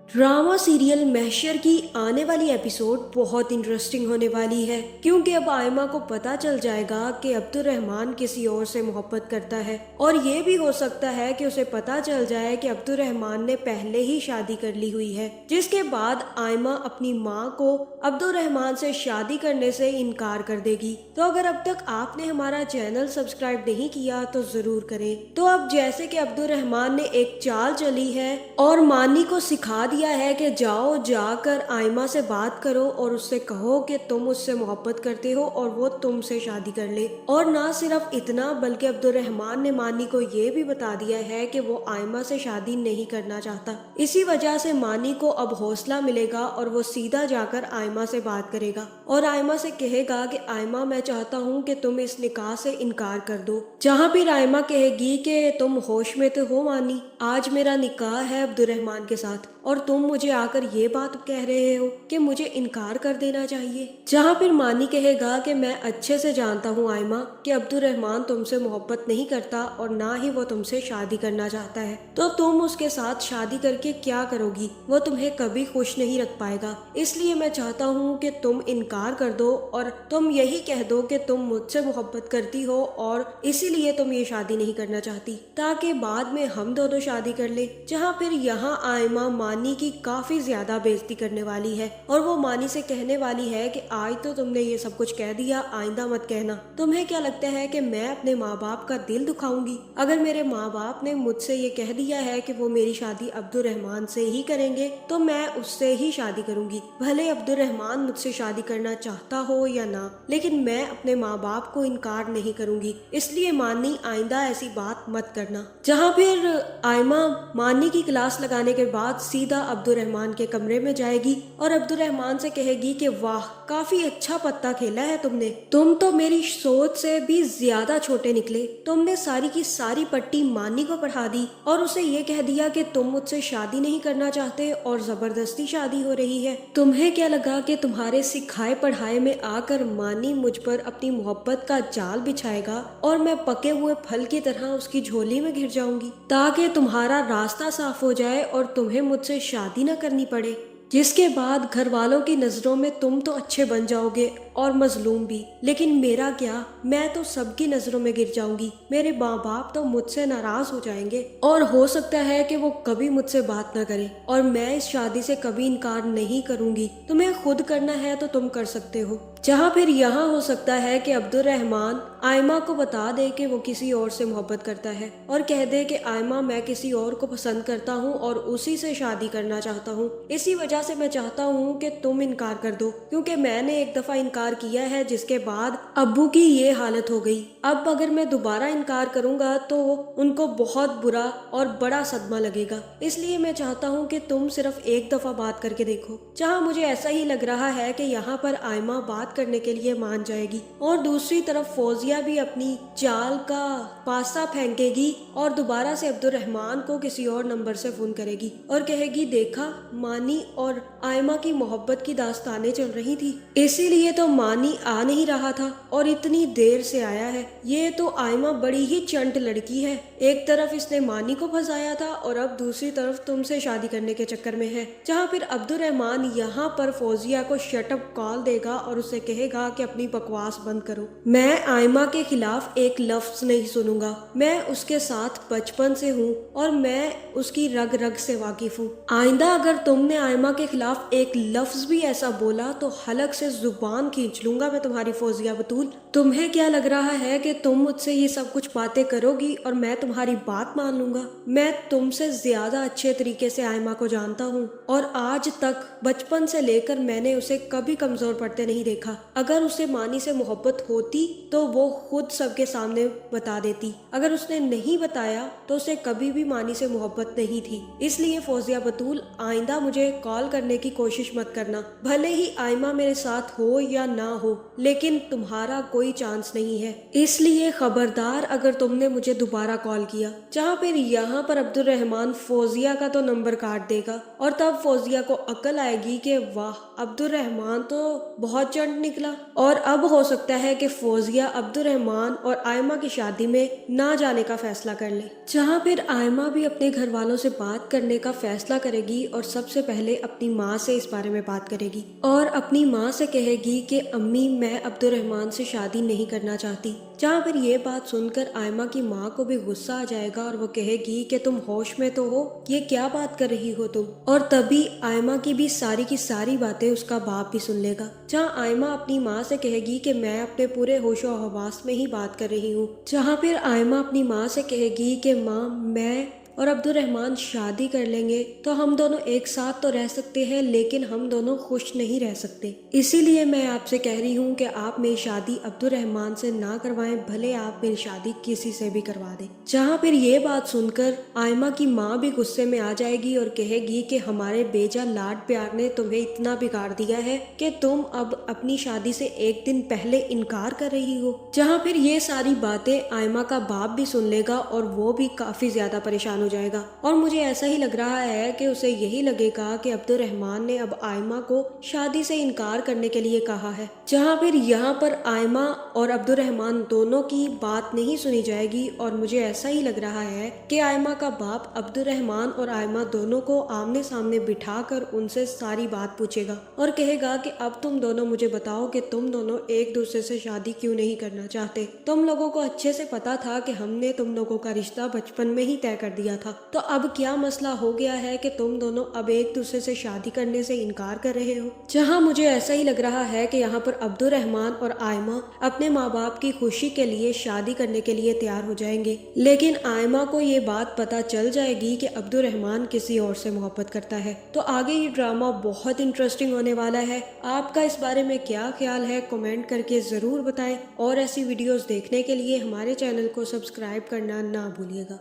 Drama serial महशर की आने वाली एपिसोड बहुत इंटरेस्टिंग होने वाली है, क्योंकि अब आयमा को पता चल जाएगा कि अब्दुर्रहमान किसी और से मोहब्बत करता है। और ये भी हो सकता है कि उसे पता चल जाए कि अब्दुर्रहमान ने पहले ही शादी कर ली हुई है, जिसके बाद आयमा अपनी माँ को अब्दुर्रहमान से शादी करने से इनकार कर देगी। तो अगर अब तक आपने हमारा चैनल सब्सक्राइब नहीं किया तो जरूर करें। तो अब जैसे कि अब्दुर्रहमान ने एक चाल चली है और मानी को सिखा दिया है कि जाओ जाकर आयमा से बात करो और उससे कहो कि तुम उससे मोहब्बत करते हो और वो तुमसे शादी कर ले। और ना सिर्फ इतना बल्कि अब्दुर्रहमान ने मानी को ये भी बता दिया है कि वो आयमा से शादी नहीं करना चाहता। इसी वजह से मानी को अब हौसला मिलेगा और वो सीधा जाकर आयमा से बात करेगा और आयमा से कहेगा कि आयमा, मैं चाहता हूँ कि तुम इस निकाह से इनकार कर दो। जहाँ फिर आयमा कहेगी कि तुम होश में तो हो मानी, आज मेरा निकाह है अब्दुर्रहमान के साथ और तुम मुझे आकर ये बात कह रहे हो कि मुझे इनकार कर देना चाहिए। जहाँ फिर मानी कहेगा कि मैं अच्छे से जानता हूँ आयमा कि अब्दुर्रहमान तुमसे मोहब्बत नहीं करता और ना ही वो तुमसे शादी करना चाहता है, तो तुम उसके साथ शादी करके क्या करोगी? वो तुम्हें कभी खुश नहीं रख पाएगा। इसलिए मैं चाहता हूँ कि तुम इनकार कर दो और तुम यही कह दो कि तुम मुझसे मोहब्बत करती हो और इसीलिए तुम ये शादी नहीं करना चाहती, ताकि बाद में हम दोनों शादी कर ले। जहाँ फिर यहाँ आयमा मानी की काफी ज्यादा बेइज्जती करने वाली है और वो मानी से कहने वाली है कि आज तो तुमने ये सब कुछ कह दिया, आइंदा मत कहना। तुम्हें क्या लगता है कि मैं अपने माँ बाप का दिल दुखाऊंगी? अगर मेरे माँ बाप ने मुझसे ये कह दिया है कि वो मेरी शादी अब्दुर्रहमान से ही करेंगे तो मैं उससे ही शादी करूंगी, भले अब्दुर्रहमान मुझसे शादी करना चाहता हो या ना, लेकिन मैं अपने माँ बाप को इनकार नहीं करूंगी। इसलिए मानी, आइंदा ऐसी बात मत करना। जहाँ फिर आयमा मानी की क्लास लगाने के बाद सीधा अब्दुर्रहमान के कमरे में जाएगी और अब्दुर्रहमान से कहेगी कि वाह, काफी अच्छा पत्ता खेला है तुमने, तुम तो मेरी सोच से भी ज्यादा छोटे निकले। तुमने सारी की सारी पट्टी मानी को पढ़ा दी और उसे ये कह दिया कि तुम मुझसे शादी नहीं करना चाहते और जबरदस्ती शादी हो रही है। तुम्हें क्या लगा कि तुम्हारे सिखाए पढ़ाए में आकर मानी मुझ पर अपनी मोहब्बत का जाल बिछाएगा और मैं पके हुए फल की तरह उसकी झोली में घिर जाऊंगी, ताकि तुम्हारा रास्ता साफ हो जाए और तुम्हें मुझसे शादी न करनी पड़े, जिसके बाद घर वालों की नजरों में तुम तो अच्छे बन जाओगे और मजलूम भी, लेकिन मेरा क्या? मैं तो सबकी नजरों में गिर जाऊंगी। मेरे माँ बाप तो मुझसे नाराज हो जाएंगे और हो सकता है कि वो कभी मुझसे बात न करें और मैं इस शादी से कभी इनकार नहीं करूंगी। तुम्हें खुद करना है तो तुम कर सकते हो। जहाँ फिर यहाँ हो सकता है कि अब्दुर्रहमान आयमा को बता दे कि वो किसी और से मोहब्बत करता है और कह दे कि आयमा, मैं किसी और को पसंद करता हूँ और उसी से शादी करना चाहता हूँ। इसी वजह से मैं चाहता हूँ कि तुम इनकार कर दो, क्योंकि मैंने एक दफा इनकार किया है जिसके बाद अब्बू की ये हालत हो गई। अब अगर मैं दोबारा इनकार करूंगा तो उनको बहुत बुरा और बड़ा सदमा लगेगा। इसलिए मैं चाहता हूँ कि तुम सिर्फ एक दफा बात करके देखो। जहाँ मुझे ऐसा ही लग रहा है कि यहाँ पर आयमा बात करने के लिए मान जाएगी और दूसरी तरफ फौजिया भी अपनी चाल का पासा फेंकेगी और दोबारा से अब्दुर्रहमान को किसी और नंबर से फोन करेगी और कहेगी, देखा, मानी और आयमा की मोहब्बत की दास्तानें चल रही थी, इसीलिए तो मानी आ नहीं रहा था और इतनी देर से आया है। ये तो आयमा बड़ी ही चंट लड़की है, एक तरफ इसने मानी को फंसाया था और अब दूसरी तरफ तुमसे शादी करने के चक्कर में है। जहाँ फिर अब्दुर्रहमान यहाँ पर फौजिया को शटअप कॉल देगा और उसे कहेगा कि अपनी बकवास बंद करो। मैं आयमा के खिलाफ एक लफ्ज नहीं सुनूंगा। मैं उसके साथ बचपन से हूँ और मैं उसकी रग रग से वाकिफ हूँ। आइंदा अगर तुमने आयमा के खिलाफ एक लफ्ज भी ऐसा बोला तो हलक से जुबान खींच लूंगा मैं तुम्हारी, फौजिया बतूल। तुम्हें क्या लग रहा है कि तुम मुझसे ये सब कुछ बातें करोगी और मैं तुम्हारी बात मान लूंगा? मैं तुमसे ज्यादा अच्छे तरीके से आयमा को जानता हूँ और आज तक बचपन से लेकर मैंने उसे कभी कमजोर पड़ते नहीं देखा। अगर उसे मानी से मोहब्बत होती तो वो खुद सबके सामने बता देती। अगर उसने नहीं बताया तो उसे कभी भी मानी से मोहब्बत नहीं थी। इसलिए फौजिया बतूल, आइंदा मुझे कॉल इस्तेमाल करने की कोशिश मत करना। भले ही आयमा मेरे साथ हो या ना हो, लेकिन तुम्हारा कोई चांस नहीं है, इसलिए खबरदार अगर तुमने मुझे दोबारा कॉल किया। जहाँ फिर यहाँ पर अब्दुर्रहमान फौजिया का तो नंबर काट देगा और तब फौजिया को अकल आएगी कि वाह, अब्दुर्रहमान तो बहुत चंट निकला, और अब हो सकता है कि फौजिया अब्दुर्रहमान और आयमा की शादी में ना जाने का फैसला कर ले। जहाँ फिर आयमा भी अपने घर वालों से बात करने का फैसला करेगी और सबसे पहले अपनी माँ से इस बारे में बात करेगी और अपनी माँ से कहेगी कि अम्मी, मैं अब्दुर्रहमान से शादी नहीं करना चाहती। जहाँ फिर ये बात सुनकर आयमा की माँ को भी गुस्सा आ जाएगा और वो कहेगी कि तुम होश में तो हो, ये क्या बात कर रही हो तुम। और तभी आयमा की सारी बातें उसका बाप भी सुन लेगा। जहाँ आयमा अपनी माँ से कहेगी कि मैं अपने पूरे होशो हवास में ही बात कर रही हूँ। जहाँ फिर आयमा अपनी माँ से कहेगी कि माँ, मैं और अब्दुर्रहमान शादी कर लेंगे तो हम दोनों एक साथ तो रह सकते हैं, लेकिन हम दोनों खुश नहीं रह सकते। इसीलिए मैं आपसे कह रही हूँ कि आप मेरी शादी अब्दुर्रहमान से ना करवाएं, भले आप मेरी शादी किसी से भी करवा दें। जहाँ फिर ये बात सुनकर आयमा की माँ भी गुस्से में आ जाएगी और कहेगी कि हमारे बेजा लाड प्यार ने तुम्हें इतना बिगाड़ दिया है कि तुम अब अपनी शादी से एक दिन पहले इनकार कर रही हो। जहाँ फिर ये सारी बातें आयमा का बाप भी सुन लेगा और वो भी काफी ज्यादा परेशान हो जाएगा। और मुझे ऐसा ही लग रहा है कि उसे यही लगेगा कि अब्दुर्रहमान ने अब आयमा को शादी से इनकार करने के लिए कहा है। जहाँ फिर यहाँ पर आयमा और अब्दुर्रहमान दोनों की बात नहीं सुनी जाएगी और मुझे ऐसा ही लग रहा है कि आयमा का बाप अब्दुर्रहमान और आयमा दोनों को आमने सामने बिठाकर उनसे सारी बात पूछेगा और कहेगा कि अब तुम दोनों मुझे बताओ कि तुम दोनों एक दूसरे से शादी क्यों नहीं करना चाहते। तुम लोगों को अच्छे से पता था कि हमने तुम लोगों का रिश्ता बचपन में ही तय कर दिया था, तो अब क्या मसला हो गया है कि तुम दोनों अब एक दूसरे से शादी करने से इनकार कर रहे हो। जहां मुझे ऐसा ही लग रहा है कि यहाँ पर अब्दुर्रहमान और आयमा अपने माँ बाप की खुशी के लिए शादी करने के लिए तैयार हो जाएंगे, लेकिन आयमा को ये बात पता चल जाएगी कि अब्दुर्रहमान किसी और से मोहब्बत करता है। तो आगे ये ड्रामा बहुत इंटरेस्टिंग होने वाला है। आपका इस बारे में क्या ख्याल है, कमेंट करके जरूर बताएं और ऐसी वीडियोस देखने के लिए हमारे चैनल को सब्सक्राइब करना ना भूलिएगा।